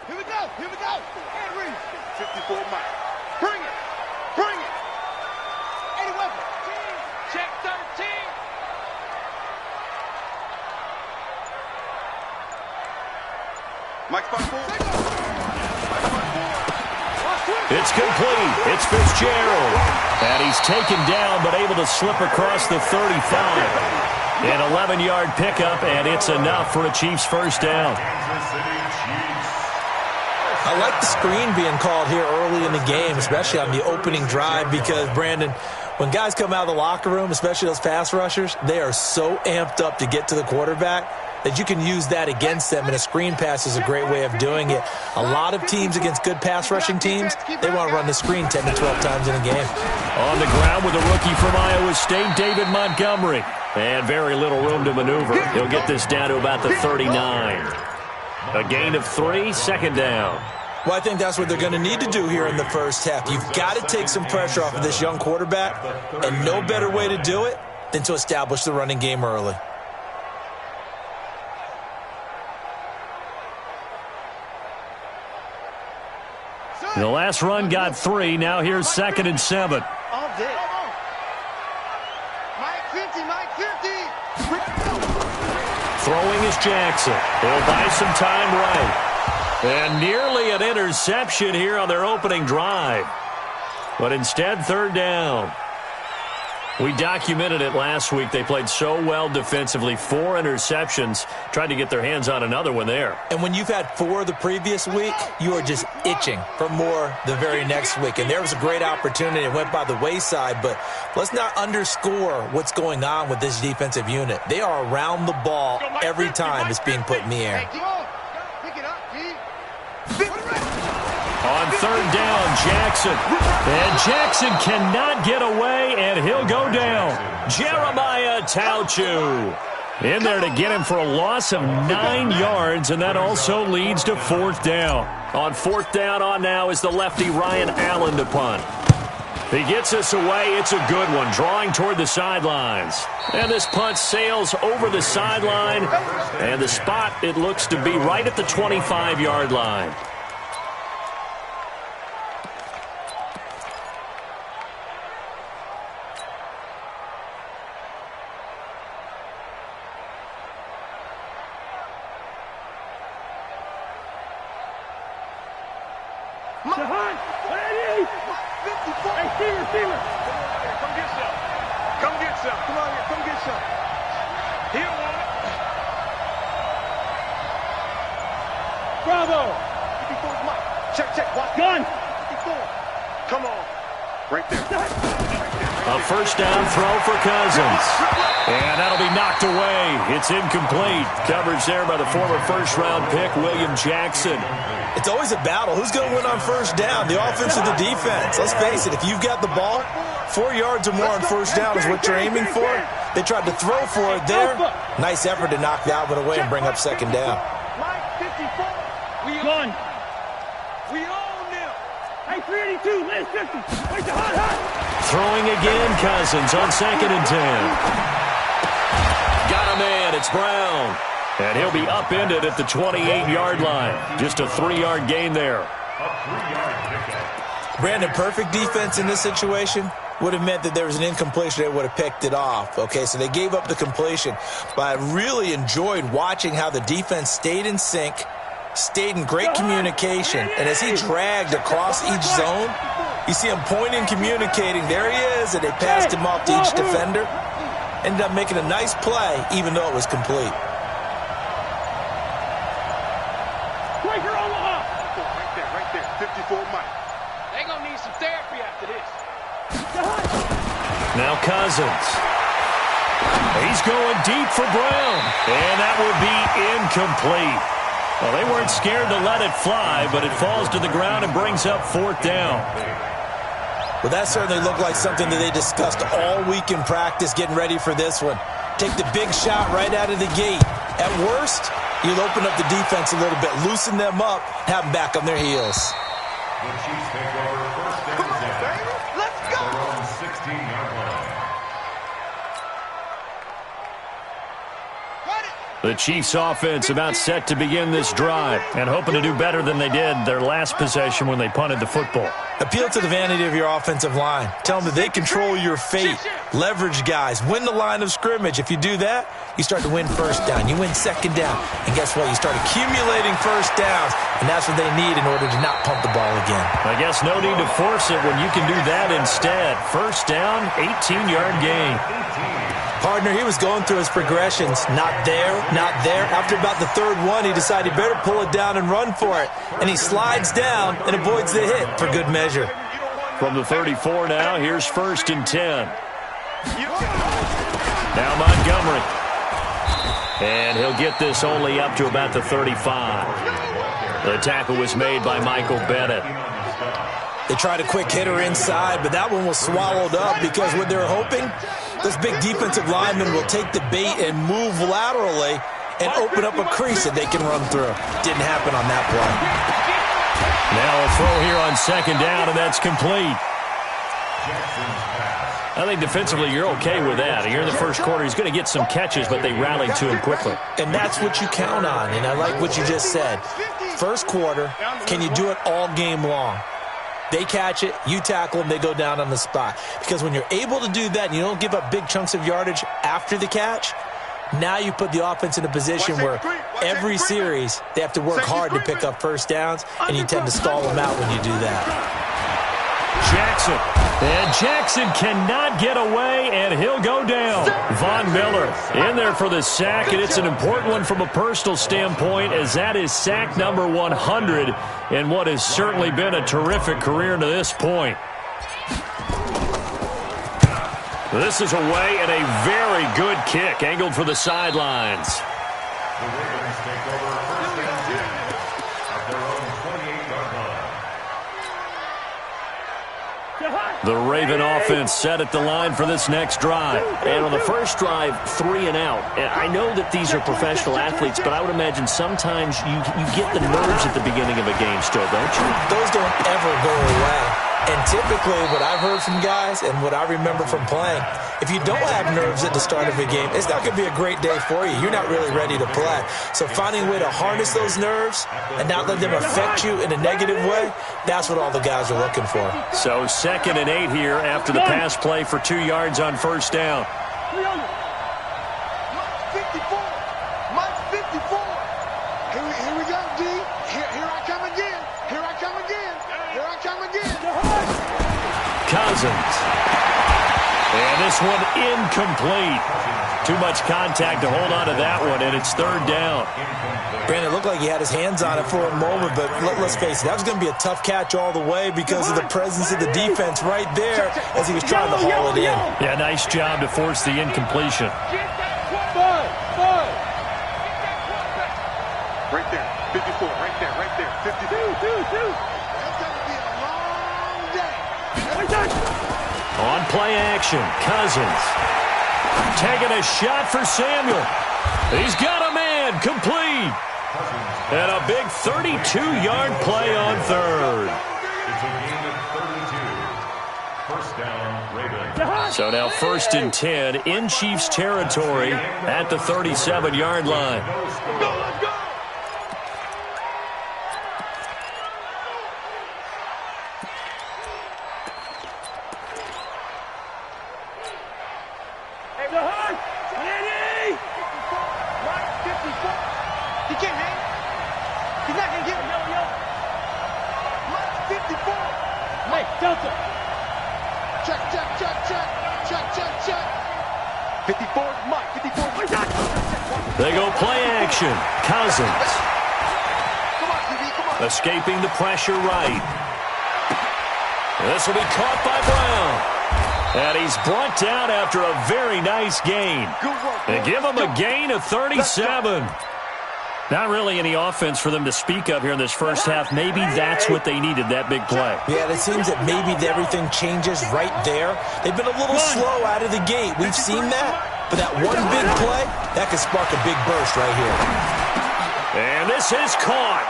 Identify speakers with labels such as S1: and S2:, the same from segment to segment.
S1: Here we go. Here we go. And Reese.
S2: 54 Mike. Bring it. Bring it.
S1: 80 Weapon.
S3: Check 13.
S2: Mike's by 4.
S4: It's complete. It's Fitzgerald. And he's taken down, but able to slip across the 35. An 11-yard pickup, and it's enough for a Chiefs first down.
S5: I like the screen being called here early in the game, especially on the opening drive, because, Brandon, when guys come out of the locker room, especially those pass rushers, they are so amped up to get to the quarterback that you can use that against them, and a screen pass is a great way of doing it. A lot of teams against good pass rushing teams, they want to run the screen 10 to 12 times in a game.
S4: On the ground with a rookie from Iowa State, David Montgomery. And very little room to maneuver. He'll get this down to about the 39. A gain of 3, second down.
S5: Well, I think that's what they're going to need to do here in the first half. You've got to take some pressure off of this young quarterback, and no better way to do it than to establish the running game early.
S4: The last run got 3. Now here's 2nd and 7.
S1: All day. Mike 50, Mike 50.
S4: Throwing is Jackson. He'll buy some time right. And nearly an interception here on their opening drive. But instead, 3rd down. We documented it last week. They played so well defensively. 4 interceptions. Tried to get their hands on another one there.
S5: And when you've had 4 the previous week, you are just itching for more the very next week. And there was a great opportunity. It went by the wayside. But let's not underscore what's going on with this defensive unit. They are around the ball every time it's being put in the air.
S4: On 3rd down, Jackson. And Jackson cannot get away, and he'll go down. Jeremiah Tauchu in there to get him for a loss of 9 yards, and that also leads to 4th down. On 4th down on now is the lefty Ryan Allen to punt. He gets us away. It's a good one, drawing toward the sidelines. And this punt sails over the sideline, and the spot, it looks to be right at the 25-yard line. First down throw for Cousins. And that'll be knocked away. It's incomplete. Coverage there by the former first-round pick, William Jackson.
S5: It's always a battle. Who's going to win on first down, the offense or the defense? Let's face it, if you've got the ball, 4 yards or more on first down is what you're aiming for. They tried to throw for it there. Nice effort to knock that one away and bring up 2nd down.
S1: Mike 54. We on. We own them. Hey, 382. Last 50. Where's the hot?
S4: Throwing again, Cousins on 2nd and 10. Got a man, it's Brown. And he'll be upended at the 28-yard line. Just a 3-yard gain there.
S5: Brandon, perfect defense in this situation would have meant that there was an incompletion. They would have picked it off. Okay, so they gave up the completion. But I really enjoyed watching how the defense stayed in sync, stayed in great communication. And as he dragged across each zone, you see him pointing, communicating. There he is, and they passed him off to each defender. Ended up making a nice play, even though it was complete.
S2: Right there. 54 Mike.
S3: They're going to need some therapy after this.
S4: Now Cousins. He's going deep for Brown. And that will be incomplete. Well, they weren't scared to let it fly, but it falls to the ground and brings up 4th down.
S5: Well, that certainly looked like something that they discussed all week in practice, getting ready for this one. Take the big shot right out of the gate. At worst, you'll open up the defense a little bit, loosen them up, have them back on their heels.
S6: The Chiefs take over first down and 10.
S1: Let's go.
S6: Their own 16-yard line.
S1: Got it.
S4: The Chiefs offense about set to begin this drive and hoping to do better than they did their last possession when they punted the football.
S5: Appeal to the vanity of your offensive line. Tell them that they control your fate. Leverage guys. Win the line of scrimmage. If you do that, you start to win first down. You win second down. And guess what? You start accumulating first downs. And that's what they need in order to not pump the ball again.
S4: I guess no need to force it when you can do that instead. First down, 18-yard gain.
S5: Partner, he was going through his progressions. Not there, not there. After about the third one, he decided he better pull it down and run for it. And he slides down and avoids the hit for good measure.
S4: From the 34 now, here's 1st and 10. Now Montgomery. And he'll get this only up to about the 35. The tackle was made by Michael Bennett.
S5: They tried a quick hitter inside, but that one was swallowed up because what they're hoping, this big defensive lineman will take the bait and move laterally and open up a crease that they can run through. Didn't happen on that play.
S4: Now a throw here on 2nd down, and that's complete. I think defensively you're okay with that. Here in the first quarter, he's going to get some catches, but they rallied to him quickly.
S5: And that's what you count on, and I like what you just said. First quarter, can you do it all game long? They catch it, you tackle them, they go down on the spot. Because when you're able to do that and you don't give up big chunks of yardage after the catch, now you put the offense in a position where every series they have to work hard to pick up first downs, and you tend to stall them out when you do that.
S4: Jackson. And Jackson cannot get away, and he'll go down. Von Miller in there for the sack, and it's an important one from a personal standpoint, as that is sack number 100 in what has certainly been a terrific career to this point. This is away, and a very good kick angled for the sidelines.
S6: The Ravens take over 1st and 10 at their own 28-yard line.
S4: The Raven offense set at the line for this next drive.
S7: And on the first drive, 3 and out. And I know that these are professional athletes, but I would imagine sometimes you get the nerves at the beginning of a game still, don't you?
S5: Those don't ever go away. And typically what I've heard from guys and what I remember from playing, if you don't have nerves at the start of a game, it's not going to be a great day for you. You're not really ready to play. So finding a way to harness those nerves and not let them affect you in a negative way, that's what all the guys are looking for.
S4: So 2nd and 8 here after the pass play for 2 yards on first down.
S2: 54. Mike 54. Here we go, D. Here I come again. Here I come again. Here I come again.
S4: Cousins. And this one incomplete. Too much contact to hold on to that one, and it's 3rd down.
S5: Brandon, it looked like he had his hands on it for a moment, but let's face it, that was going to be a tough catch all the way because of the presence of the defense right there as he was trying to haul it in.
S4: Yeah, nice job to force the incompletion.
S2: Right there. 54. Right there. Right there. 52. That's going to be a long day.
S4: On play action, Cousins. Taking a shot for Samuel. He's got a man, complete. And a big 32-yard play on 3rd.
S6: It's a gain of 32. First down, Ravens.
S4: So now 1st and 10 in Chiefs territory at the 37-yard line.
S2: Let's go. He can't hang. He's not going to get him. Mike 54. Mike, Delta. Check. 54, Mike, 54.
S4: They go play action. Cousins.
S2: Come on, TV, come on.
S4: Escaping the pressure right. This will be caught by Brown. And he's brought down after a very nice gain. They give him a gain of 37. Not really any offense for them to speak of here in this first half. Maybe that's what they needed, that big play.
S5: Yeah, it seems that maybe everything changes right there. They've been a little slow out of the gate. We've seen that. But that one big play, that could spark a big burst right here.
S4: And this is caught.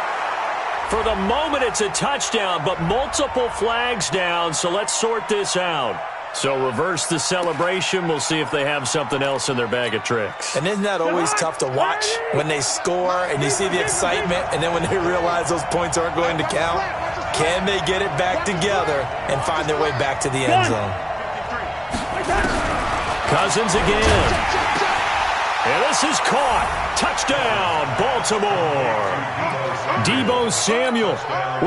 S4: For the moment, it's a touchdown, but multiple flags down, so let's sort this out. So reverse the celebration. We'll see if they have something else in their bag of tricks.
S5: And isn't that always tough to watch when they score and you see the excitement, and then when they realize those points aren't going to count? Can they get it back together and find their way back to the end zone?
S4: Cousins again. And this is caught. Touchdown, Baltimore. Deebo Samuel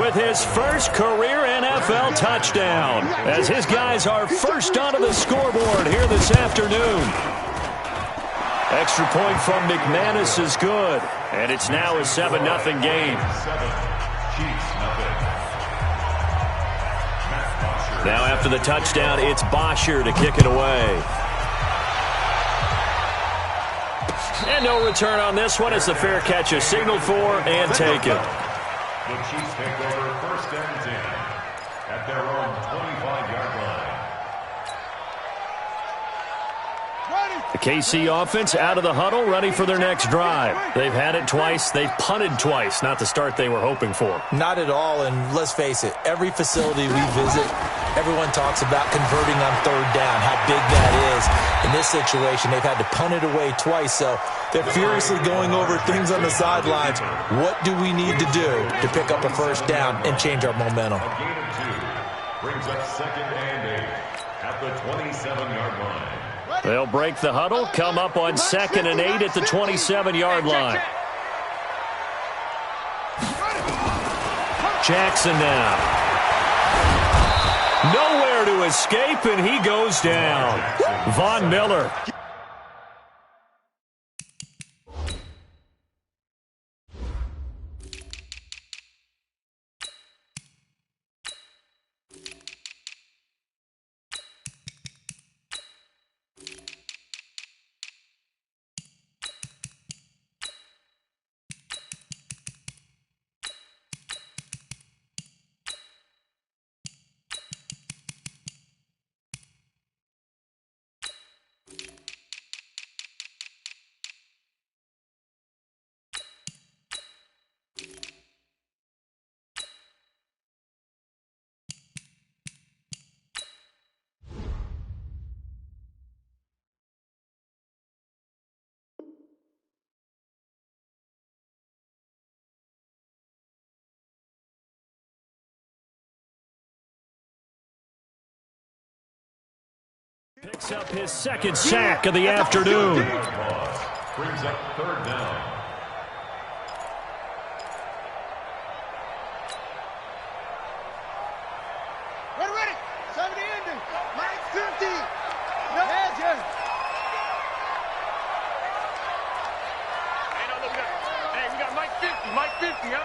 S4: with his first career NFL touchdown as his guys are first onto the scoreboard here this afternoon. Extra point from McManus is good, and it's now a 7-0 game. Now after the touchdown, it's Bosher to kick it away. And no return on this one as the fair catch is signaled for and taken.
S6: The Chiefs take over first and 10 at their own 25-yard line.
S4: The KC offense out of the huddle, ready for their next drive. They've had it twice. They've punted twice. Not the start they were hoping for.
S5: Not at all, and let's face it, every facility we visit, everyone talks about converting on third down, how big that is. In this situation, they've had to punt it away twice, so they're furiously going over things on the sidelines. What do we need to do to pick up a first down and change our momentum?
S6: A gain of 2 brings up second and 8 at the 27-yard line.
S4: They'll break the huddle, come up on second and 8 at the 27-yard line. Jackson now. Nowhere to escape, and he goes down. Von Miller. Picks up his second sack of the afternoon.
S6: Brings up third down.
S2: Ready. 70 ending. Mike 50. No. Edges.
S3: Hey, we got Mike 50. Mike 50, huh?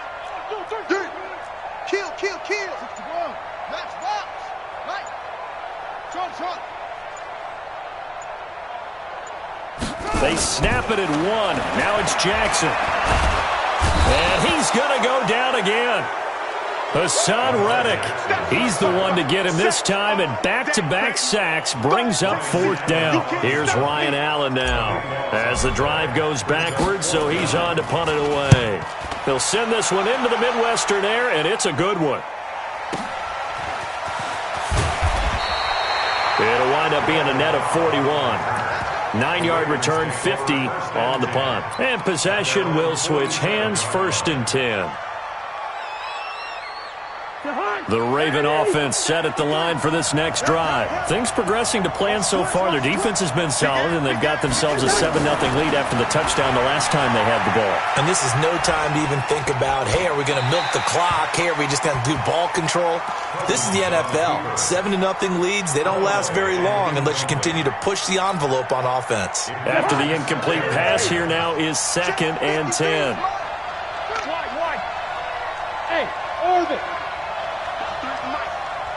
S2: Kill. 61. Max box. Mike. Trump.
S4: They snap it at 1. Now it's Jackson. And he's going to go down again. Hassan Reddick. He's the one to get him this time, and back-to-back sacks brings up fourth down. Here's Ryan Allen now as the drive goes backwards, so he's on to punt it away. He'll send this one into the Midwestern air, and it's a good one. It'll wind up being a net of 41. 9-yard return, 50 on the punt. And possession will switch hands, first and 10. The Raven offense set at the line for this next drive. Things progressing to plan so far. Their defense has been solid, and they've got themselves a 7-0 lead after the touchdown the last time they had the ball.
S5: And this is no time to even think about, hey, are we going to milk the clock? Hey, are we just going to do ball control? This is the NFL. 7-0 leads, they don't last very long unless you continue to push the envelope on offense.
S4: After the incomplete pass, here now is second and 10.
S1: Wide. Hey, Orbit.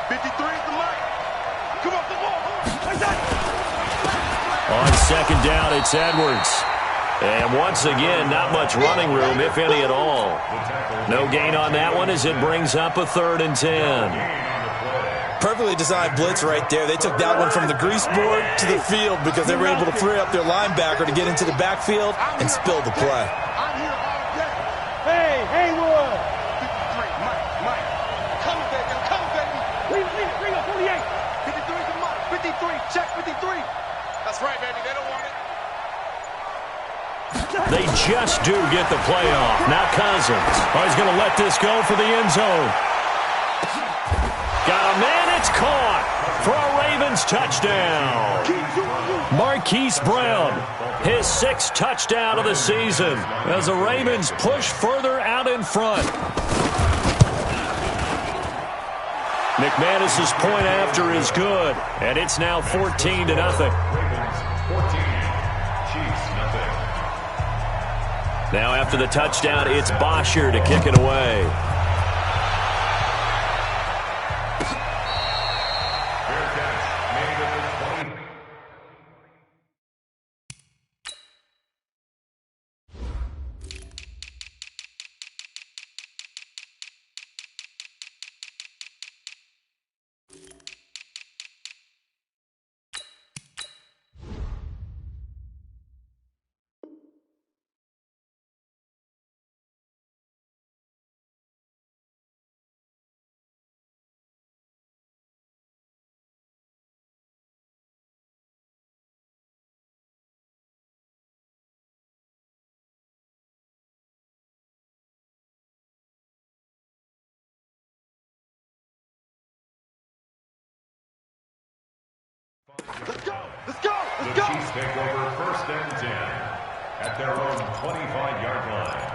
S2: 53 is the mic. Come off the ball.
S4: On second down, it's Edwards. And once again, not much running room, if any at all. No gain on that one as it brings up a third and 10.
S5: Perfectly designed blitz right there. They took that one from the grease board to the field because they were able to free up their linebacker to get into the backfield and spill the play.
S2: I'm here all day.
S1: Hey, Haywood.
S2: 53, Mike. Come, baby.
S1: Bring up 48.
S2: 53 is the mic. 53.
S4: just do get the playoff. Now Cousins. Oh, he's going to let this go for the end zone. Got a man. It's caught for a Ravens touchdown. Marquise Brown, his 6th touchdown of the season as the Ravens push further out in front. McManus's point after is good, and it's now 14-0.
S6: Ravens 14, Chiefs nothing.
S4: Now after the touchdown, it's Bosher to kick it away.
S6: Fair catch, made at the 20.
S2: Let's go! Let's go!
S6: The
S2: Let's go!
S6: Chiefs take over 1st and 10 at their own 25-yard line.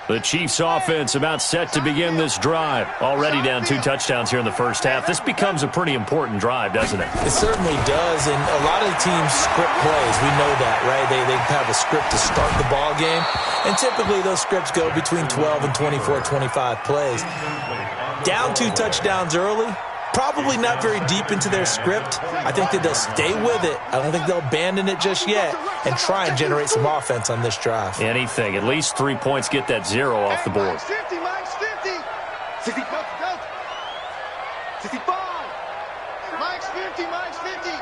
S4: The Chiefs offense about set to begin this drive. Already down 2 touchdowns here in the first half. This becomes a pretty important drive, doesn't it?
S5: It certainly does, and a lot of the teams script plays. We know that, right? They have a script to start the ball game, and typically those scripts go between 12 and 24, 25 plays. Down 2 touchdowns early, probably not very deep into their script. I think that they'll stay with it. I don't think they'll abandon it just yet and try and generate some offense on this drive.
S4: Anything. At least 3 points, get that 0 off the board.
S2: Max 50, Max 50. 60, go, go. 65. Max 50, Max 50.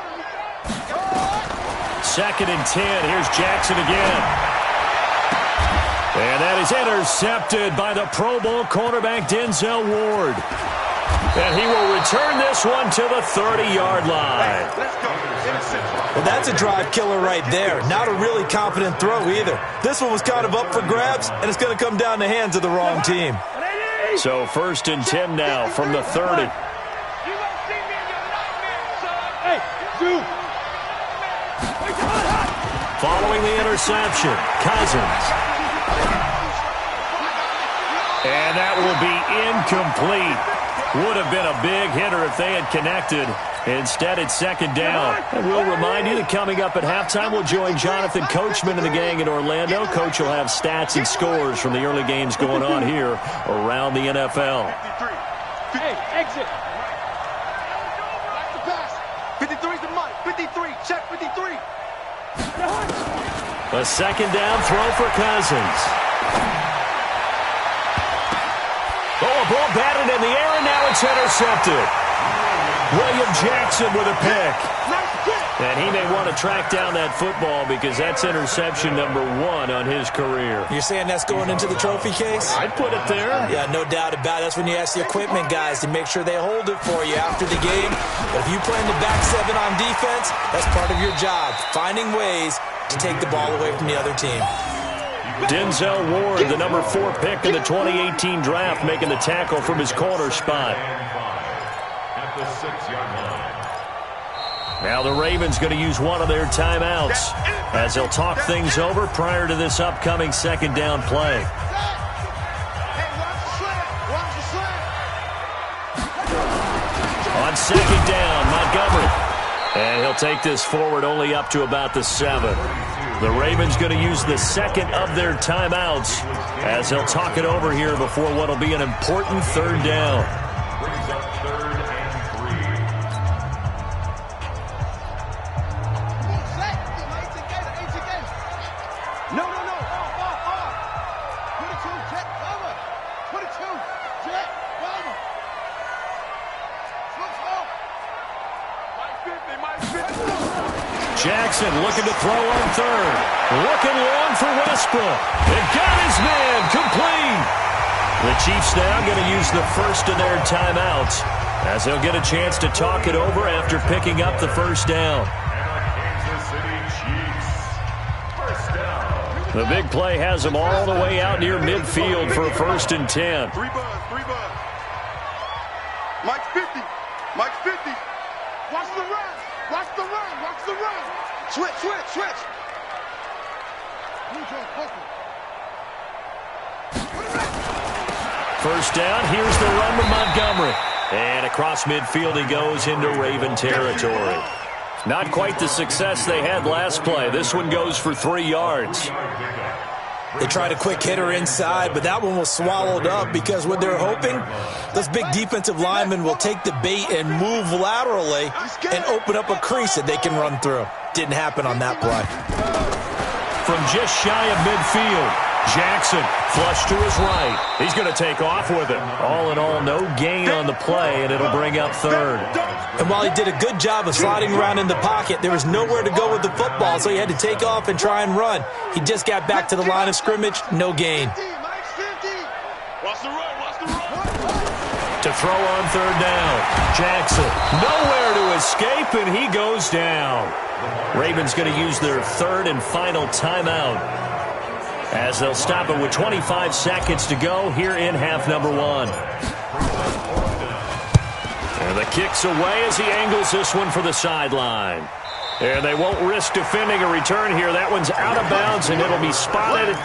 S4: Second and 10. Here's Jackson again. And that is intercepted by the Pro Bowl cornerback Denzel Ward. And he will return this one to the 30-yard line.
S2: Let's go.
S5: Well, that's a drive killer right there. Not a really confident throw either. This one was kind of up for grabs, and it's going to come down the hands of the wrong team.
S4: So 1st and 10 now from the 30.
S3: You won't see me in your nightmares, son.
S1: Hey, dude.
S4: Following the interception, Cousins. And that will be incomplete. Would have been a big hitter if they had connected. Instead, it's 2nd down. And we'll remind you that coming up at halftime, we'll join Jonathan Coachman and the gang in Orlando. Coach will have stats and scores from the early games going on here around the NFL.
S1: Hey, exit.
S2: Back to pass. 53's the Mike. 53. Check 53.
S4: A 2nd down throw for Cousins. Oh, a ball batted in the air, and now it's intercepted. William Jackson with a pick. And he may want to track down that football because that's interception number 1 on his career.
S5: You're saying that's going into the trophy case?
S4: I'd put it there.
S5: Yeah, no doubt about it. That's when you ask the equipment guys to make sure they hold it for you after the game. But if you plan to back 7 on defense, that's part of your job, finding ways to take the ball away from the other team.
S4: Denzel Ward, the number 4 pick in the 2018 draft, making the tackle from his corner spot.
S6: At the 6-yard line.
S4: Now the Ravens going to use one of their timeouts as they'll talk things over prior to this upcoming 2nd down play. On 2nd down, Montgomery. And he'll take this forward only up to about the 7. The Ravens going to use the 2nd of their timeouts as they'll talk it over here before what will be an important 3rd down.
S6: Brings up 3rd and 3.
S2: No. Off. 22, check, cover. 22, check, cover. Switch off.
S3: Mike 50.
S4: Jackson looking to throw on 3rd. Looking long for Westbrook. It got his man complete. The Chiefs now going to use the 1st of their timeouts as they'll get a chance to talk it over after picking up the 1st down. The big play has them all the way out near midfield for a 1st and 10.
S3: 3 buzz. Mike's 50. Mike's 50. Watch the run. Watch the run. Watch the run. Switch.
S4: First down, here's the run to Montgomery. And across midfield he goes into Raven territory. Not quite the success they had last play. This one goes for 3 yards.
S5: They tried a quick hitter inside, but that one was swallowed up because what they're hoping, those big defensive linemen will take the bait and move laterally and open up a crease that they can run through. Didn't happen on that play.
S4: From just shy of midfield, Jackson flush to his right. He's going to take off with it. All in all, no gain on the play, and it'll bring up 3rd.
S5: And while he did a good job of sliding around in the pocket, there was nowhere to go with the football, so he had to take off and try and run. He just got back to the line of scrimmage, no gain.
S3: Watch the run.
S4: To throw on 3rd down. Jackson nowhere to escape, and he goes down. Ravens going to use their 3rd and final timeout, as they'll stop it with 25 seconds to go here in half number 1. And the kick's away as he angles this one for the sideline. And they won't risk defending a return here. That one's out of bounds, and it'll be spotted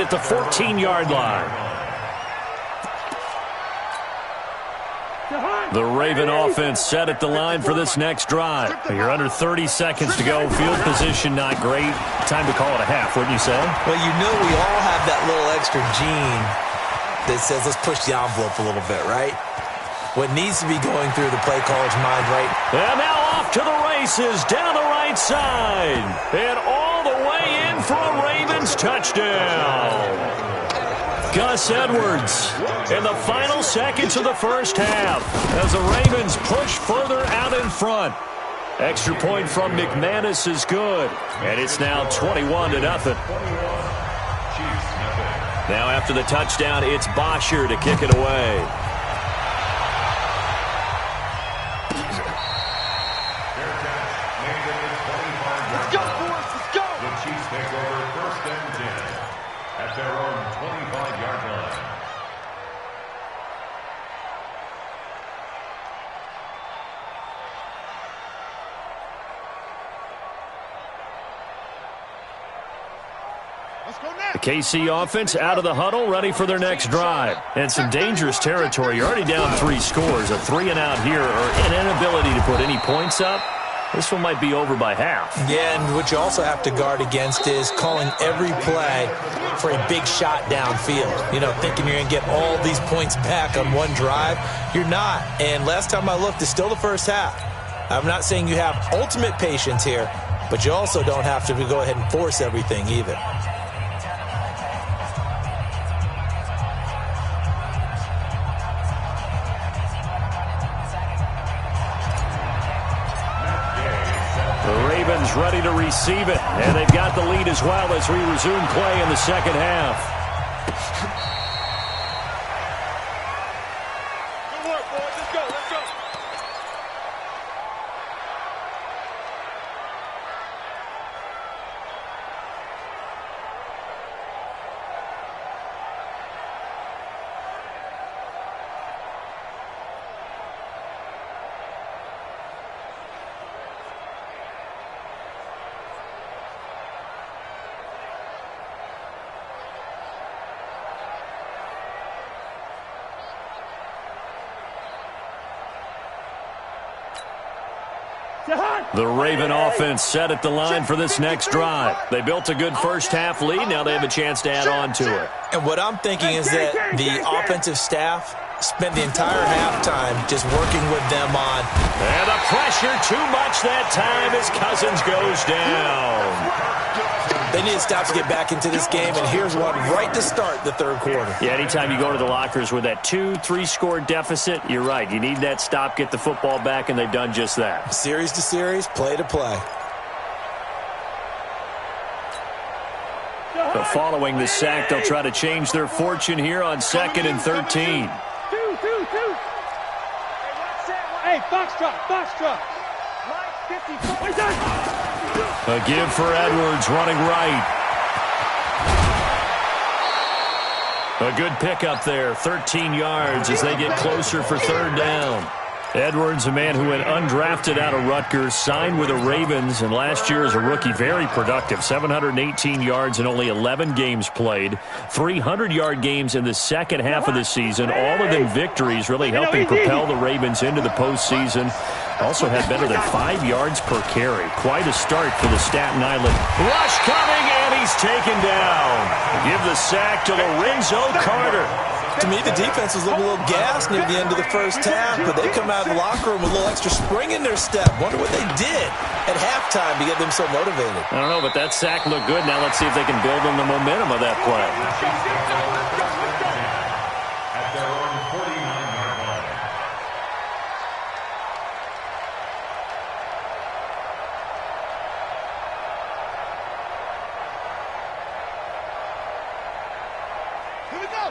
S4: at the 14-yard line. The Raven offense set at the line for this next drive. You're under 30 seconds to go. Field position not great. Time to call it a half, wouldn't you say?
S5: Well, you know we all have that little extra gene that says let's push the envelope a little bit, right? What needs to be going through the play caller's mind, right?
S4: And now off to the races down the right side. And all the way in for a Ravens touchdown. Gus Edwards in the final seconds of the first half as the Ravens push further out in front. Extra point from McManus is good, and it's now 21-0. Now after the touchdown, it's Bosher to kick it away.
S3: Let's go, boys. Let's go.
S6: The Chiefs take over 1st and 10 at their own 25-yard line.
S4: The KC offense out of the huddle, ready for their next drive. And some dangerous territory. You're already down 3 scores. A 3-and-out here, or an inability to put any points up. This one might be over by half.
S5: Yeah, and what you also have to guard against is calling every play for a big shot downfield. You know, thinking you're going to get all these points back on one drive. You're not. And last time I looked, it's still the first half. I'm not saying you have ultimate patience here, but you also don't have to go ahead and force everything either.
S4: Ready to receive it, and they've got the lead as well as we resume play in the second half.
S3: Good work, boys. Let's go. Let's go.
S4: The Raven offense set at the line for this next drive. They built a good first half lead. Now they have a chance to add on to it.
S5: And what I'm thinking is that the offensive staff spent the entire halftime just working with them on.
S4: And the pressure too much that time as Cousins goes down.
S5: They need to stop to get back into this game, and here's one right to start the third quarter.
S4: Yeah, anytime you go to the lockers with that 2-3 score deficit, you're right. You need that stop, get the football back, and they've done just that.
S5: Series to series, play to play.
S4: So following the sack, they'll try to change their fortune here on 2nd and 13.
S2: Hey, Foxtrot.
S1: Mike, 54.
S4: A give for Edwards running right. A good pickup there, 13 yards as they get closer for third down. Edwards, a man who went undrafted out of Rutgers, signed with the Ravens, and last year as a rookie, very productive. 718 yards in only 11 games played. 300-yard games in the second half of the season. All of them victories, really helping propel the Ravens into the postseason. Also had better than 5 yards per carry. Quite a start for the Staten Island. Rush coming, and he's taken down. Give the sack to Lorenzo Carter.
S5: To me, the defense was looking a little gassed near the end of the first half, but they come out of the locker room with a little extra spring in their step. Wonder what they did at halftime to get them so motivated.
S4: I don't know, but that sack looked good. Now let's see if they can build on the momentum of that play.
S6: At their own 49-yard line.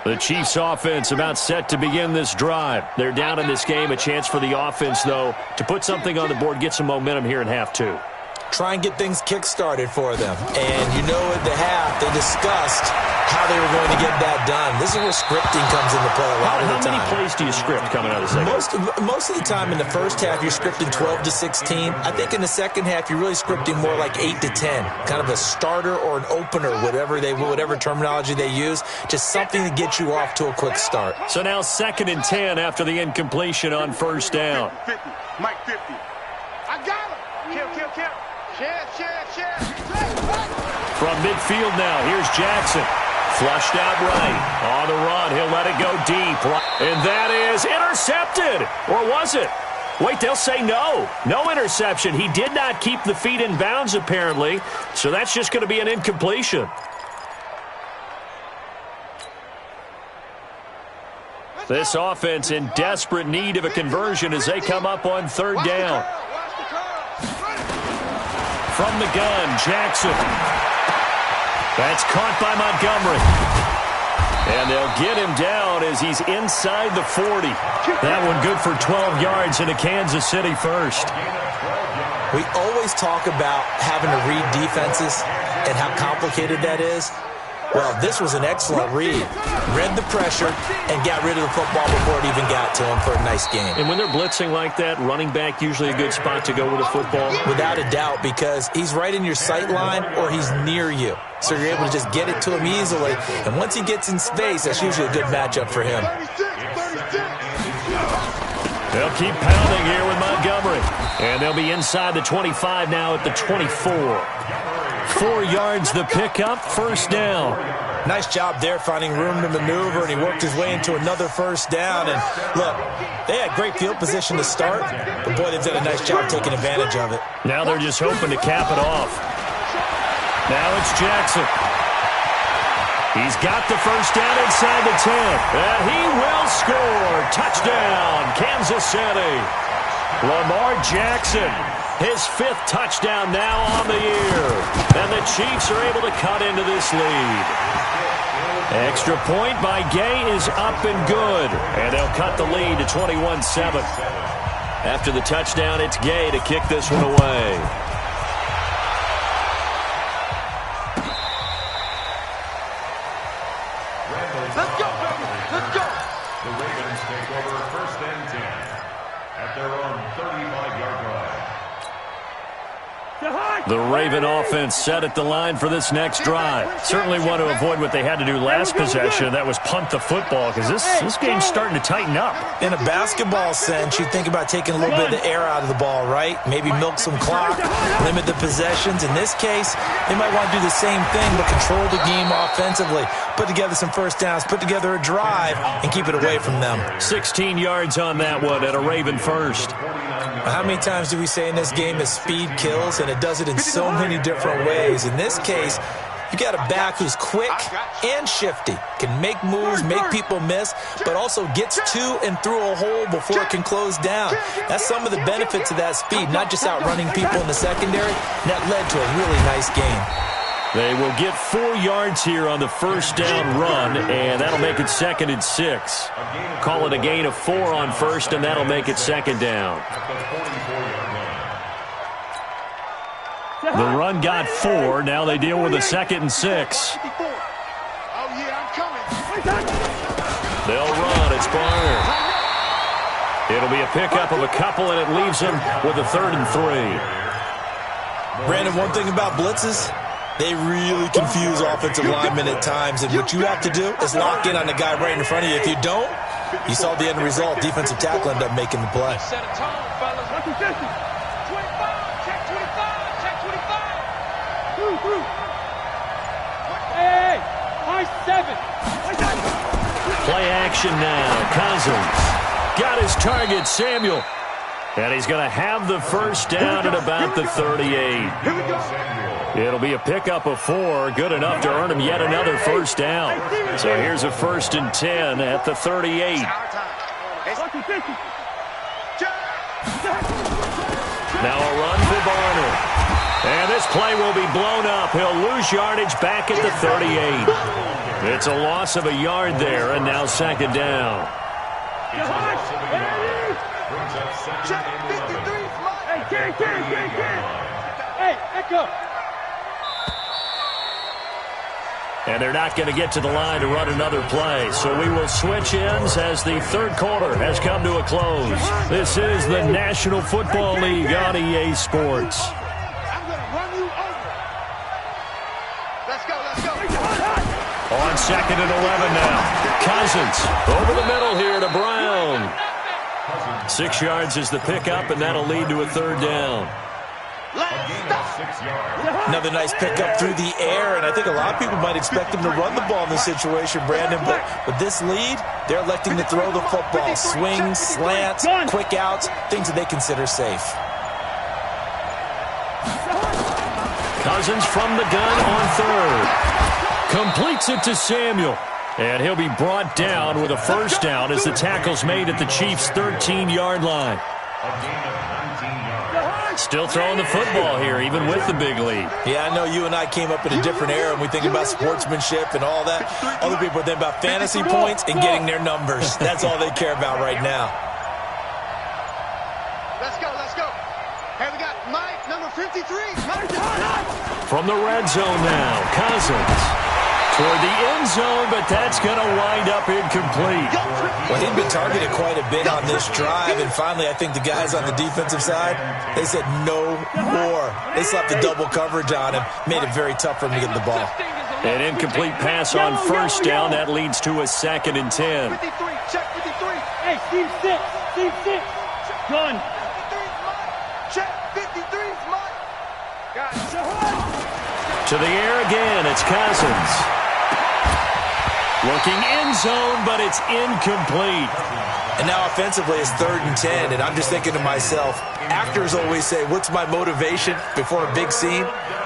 S4: The Chiefs offense about set to begin this drive. They're down in this game. A chance for the offense, though, to put something on the board, get some momentum here in half two.
S5: Try and get things kick-started for them. And you know at the half, they discussed how they were going to get that done. This is where scripting comes into play a lot of the time.
S4: How many plays do you script coming out of the second?
S5: Most of the time in the first half, you're scripting 12 to 16. I think in the second half, you're really scripting more like 8 to 10. Kind of a starter or an opener, whatever terminology they use. Just something to get you off to a quick start.
S4: So now 2nd and 10 after the incompletion on first down.
S3: 50, Mike 50. I got him. Kill. Share.
S4: From midfield now, here's Jackson. Flushed out right. On the run, he'll let it go deep. And that is intercepted. Or was it? Wait, they'll say no. No interception. He did not keep the feet in bounds, apparently. So that's just going to be an incompletion. This offense in desperate need of a conversion as they come up on third down. From the gun, Jackson. That's caught by Montgomery. And they'll get him down as he's inside the 40. That one good for 12 yards into Kansas City first.
S5: We always talk about having to read defenses and how complicated that is. Well, this was an excellent read. Read the pressure and got rid of the football before it even got to him for a nice game.
S4: And when they're blitzing like that, running back usually a good spot to go with a football?
S5: Without a doubt, because he's right in your sight line or he's near you. So you're able to just get it to him easily. And once he gets in space, that's usually a good matchup for him.
S4: They'll keep pounding here with Montgomery. And they'll be inside the 25 now at the 24. 4 yards the pickup, first down.
S5: Nice job there finding room to maneuver, and he worked his way into another first down. And look, they had great field position to start, but boy, they've done a nice job taking advantage of it.
S4: Now they're just hoping to cap it off. Now it's Jackson. He's got the first down inside the 10. And he will score. Touchdown, Kansas City. Lamar Jackson. His 5th touchdown now on the year. And the Chiefs are able to cut into this lead. Extra point by Gay is up and good. And they'll cut the lead to 21-7. After the touchdown, it's Gay to kick this one away.
S3: Let's go, baby. Let's go.
S6: The Ravens take over 1st and 10 at their own 35-yard line.
S4: The Raven offense set at the line for this next drive. Certainly want to avoid what they had to do last possession. That was punt the football, because this game's starting to tighten up.
S5: In a basketball sense, you think about taking a little bit of the air out of the ball, right? Maybe milk some clock, limit the possessions. In this case, they might want to do the same thing, but control the game offensively. Put together some first downs, put together a drive, and keep it away from them.
S4: 16 yards on that one at a Raven first.
S5: How many times do we say in this game that speed kills, and it does it in so many different ways? In this case, you got a back who's quick and shifty, can make moves, make people miss, but also gets to and through a hole before it can close down. That's some of the benefits of that speed, not just outrunning people in the secondary. That led to a really nice game.
S4: They will get 4 yards here on the first down run, and that'll make it 2nd and 6. Call it a gain of 4 on first, and that'll make it 2nd down. The run got 4. Now they deal with a 2nd and 6.
S3: Oh, yeah, I'm coming.
S4: They'll run. It's Barner. It'll be a pickup of a couple, and it leaves them with a 3rd and 3.
S5: Brandon, one thing about blitzes, they really confuse offensive linemen at times, and what you have to do is lock in on the guy right in front of you. If you don't, you saw the end result. Defensive tackle ended up making the play.
S2: Set a tone, fellas. 25, check 25, check 25.
S1: Through. Hey, high 7.
S4: Play action now. Cousins got his target, Samuel. And he's going to have the first down at about the 38. It'll be a pickup of 4, good enough to earn him yet another first down. So here's a 1st and 10 at the 38. Now a run for Barner. And this play will be blown up. He'll lose yardage back at the 38. It's a loss of a yard there, and now 2nd down.
S1: Hey, echo.
S4: And they're not going to get to the line to run another play. So we will switch ends as the 3rd quarter has come to a close. This is the National Football League on EA Sports.
S3: I'm going to run you over. Let's go.
S4: On 2nd and 11 now. Cousins over the middle here to Brown. 6 yards is the pickup, and that'll lead to a 3rd down.
S5: Another nice pickup through the air, and I think a lot of people might expect him to run the ball in this situation, Brandon, but with this lead, they're electing to throw the football. Swings, slants, quick outs, things that they consider safe.
S4: Cousins from the gun on 3rd. Completes it to Samuel. And he'll be brought down with a first down as the tackle's made at the Chiefs' 13-yard line. Still throwing the football here, even with the big lead.
S5: Yeah, I know you and I came up in a different era, and we think about sportsmanship and all that. Other people think about fantasy points and getting their numbers. That's all they care about right now.
S3: Let's go. Hey, we got Mike, number 53.
S4: From the red zone now, Cousins toward the end zone, but that's going to wind up incomplete.
S5: Well, he'd been targeted quite a bit on this drive, and finally I think the guys on the defensive side, they said no more. They slapped the double coverage on him, made it very tough for him to get the ball.
S4: An incomplete pass on first down. That leads to a 2nd and 10.
S3: 53, check 53.
S1: Hey, Steve 6. Gun.
S3: 53's mine. Check 53's mine. Got it.
S4: To the air again, it's Cousins. Looking end zone, but it's incomplete.
S5: And now offensively it's 3rd and 10, and I'm just thinking to myself, actors always say, what's my motivation before a big scene?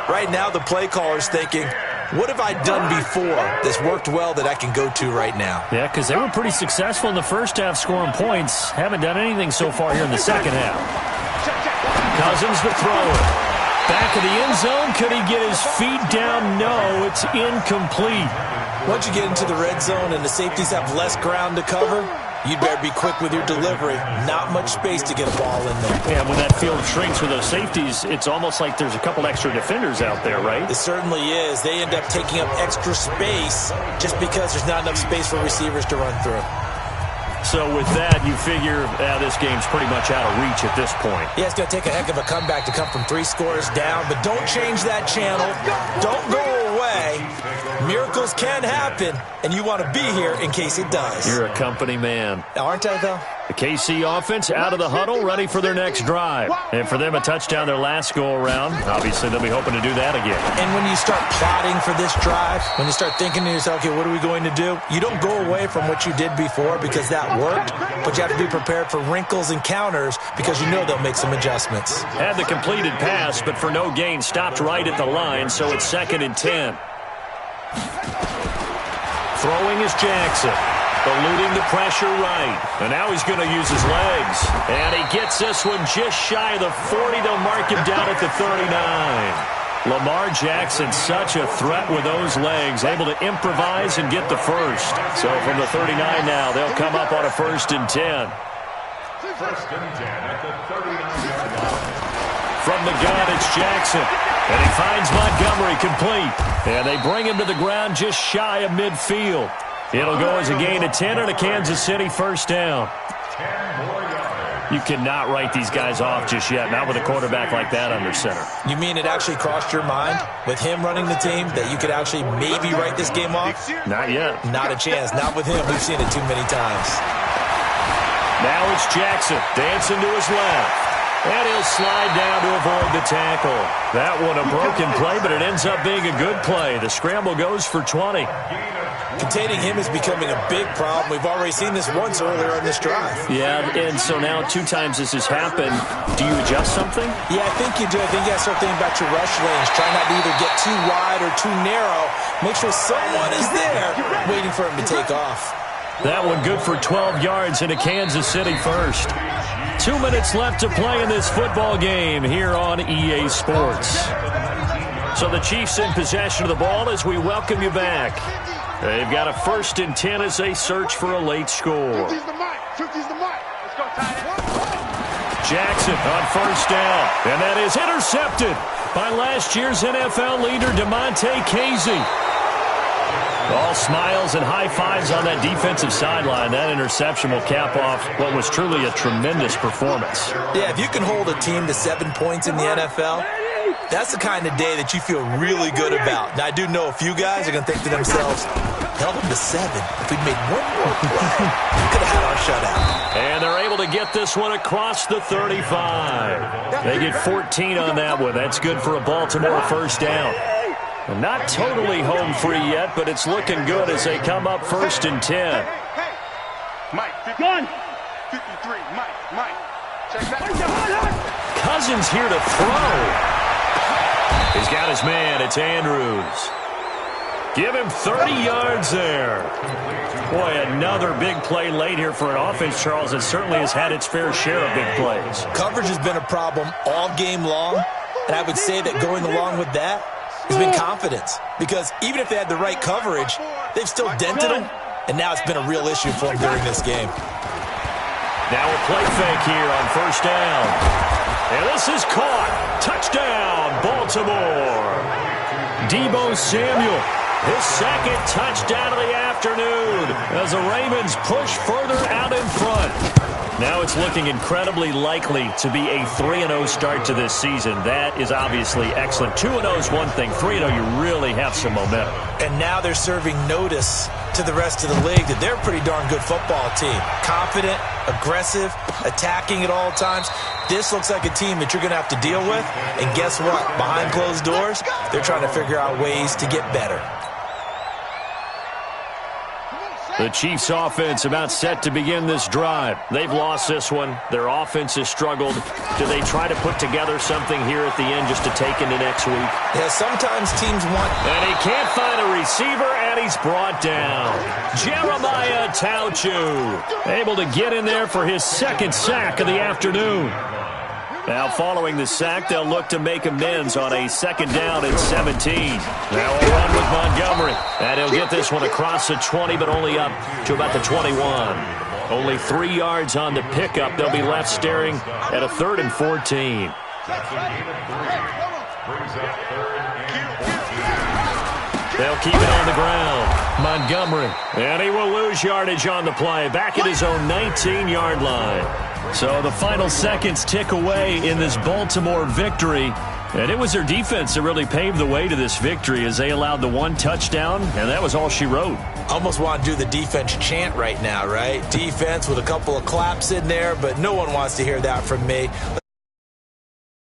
S5: Right now the play caller's thinking, what have I done before that's worked well that I can go to right now?
S4: Yeah, because they were pretty successful in the first half scoring points. Haven't done anything so far here in the second half. Cousins the thrower. Back of the end zone. Could he get his feet down? No, it's incomplete.
S5: Once you get into the red zone and the safeties have less ground to cover, you'd better be quick with your delivery. Not much space to get a ball in there.
S4: Yeah, when that field shrinks with those safeties, it's almost like there's a couple extra defenders out there, right?
S5: It certainly is. They end up taking up extra space just because there's not enough space for receivers to run through.
S4: So with that, you figure this game's pretty much out of reach at this point.
S5: Yeah, it's going to take a heck of a comeback to come from 3 scores down, but don't change that channel. Don't go away. Miracles can happen, and you want to be here in case it does.
S4: You're a company man.
S5: Aren't I, though?
S4: The KC offense out of the huddle, ready for their next drive. And for them, a touchdown their last go-around. Obviously, they'll be hoping to do that again.
S5: And when you start plotting for this drive, when you start thinking to yourself, okay, what are we going to do? You don't go away from what you did before because that worked, but you have to be prepared for wrinkles and counters because you know they'll make some adjustments.
S4: Had the completed pass, but for no gain, stopped right at the line, so it's 2nd and 10. Throwing is Jackson. Eluding the pressure right. And now he's going to use his legs. And he gets this one just shy of the 40. They'll mark him down at the 39. Lamar Jackson, such a threat with those legs, able to improvise and get the first. So from the 39 now, they'll come up on a 1st and 10.
S6: 1st and 10 at the 39-yard line.
S4: From the gun, it's Jackson. And he finds Montgomery complete. And they bring him to the ground just shy of midfield. It'll go as a gain of 10 and a Kansas City first down. You cannot write these guys off just yet, not with a quarterback like that under center.
S5: You mean it actually crossed your mind with him running the team that you could actually maybe write this game off?
S4: Not yet.
S5: Not a chance. Not with him. We've seen it too many times.
S4: Now it's Jackson dancing to his left. And he'll slide down to avoid the tackle. That one a broken play, but it ends up being a good play. The scramble goes for 20.
S5: Containing him is becoming a big problem. We've already seen this once earlier on this drive.
S4: Yeah, and so now 2 times this has happened. Do you adjust something?
S5: Yeah, I think you do. I think you got to start thinking about your rush lanes. Try not to either get too wide or too narrow. Make sure someone is there waiting for him to take off.
S4: That one good for 12 yards into Kansas City first. 2 minutes left to play in this football game here on EA Sports. So the Chiefs in possession of the ball as we welcome you back. They've got a 1st and 10 as they search for a late score. Jackson on 1st down, and that is intercepted by last year's NFL leader DeMonte Casey. All smiles and high fives on that defensive sideline. That interception will cap off what was truly a tremendous performance.
S5: Yeah, if you can hold a team to 7 points in the NFL, that's the kind of day that you feel really good about. Now, I do know a few guys are going to think to themselves, held them to 7. If we'd made one more play, we could have had our shutout.
S4: And they're able to get this one across the 35. They get 14 on that one. That's good for a Baltimore 1st down. Not totally home free yet, but it's looking good as they come up 1st and 10.
S3: Mike,
S1: Gun.
S3: 53, Mike. Check that.
S4: Cousins here to throw. He's got his man. It's Andrews. Give him 30 yards there. Boy, another big play late here for an offense, Charles, that certainly has had its fair share of big plays.
S5: Coverage has been a problem all game long, and I would say that going along with that has been confidence. Because even if they had the right coverage, they've still dented them, and now it's been a real issue for them during this game.
S4: Now a play fake here on 1st down. And this is caught. Touchdown, Baltimore. Deebo Samuel, his 2nd touchdown of the afternoon as the Ravens push further out in front. Now it's looking incredibly likely to be a 3-0 start to this season. That is obviously excellent. 2-0 is one thing. 3-0, you really have some momentum.
S5: And now they're serving notice to the rest of the league that they're a pretty darn good football team. Confident, aggressive, attacking at all times. This looks like a team that you're going to have to deal with. And guess what? Behind closed doors, they're trying to figure out ways to get better.
S4: The Chiefs offense about set to begin this drive. They've lost this one. Their offense has struggled. Do they try to put together something here at the end just to take into next week?
S5: Yeah, sometimes teams want...
S4: And he can't find a receiver, and he's brought down. Jeremiah Tauchu able to get in there for his 2nd sack of the afternoon. Now, following the sack, they'll look to make amends on a 2nd down and 17. Now a run with Montgomery. And he'll get this one across the 20, but only up to about the 21. Only 3 yards on the pickup. They'll be left staring at a 3rd and 14. They'll keep it on the ground. Montgomery. And he will lose yardage on the play. Back at his own 19-yard line. So the final seconds tick away in this Baltimore victory. And it was their defense that really paved the way to this victory as they allowed the 1 touchdown, and that was all she wrote.
S5: Almost want to do the defense chant right now, right? Defense with a couple of claps in there, but no one wants to hear that from me.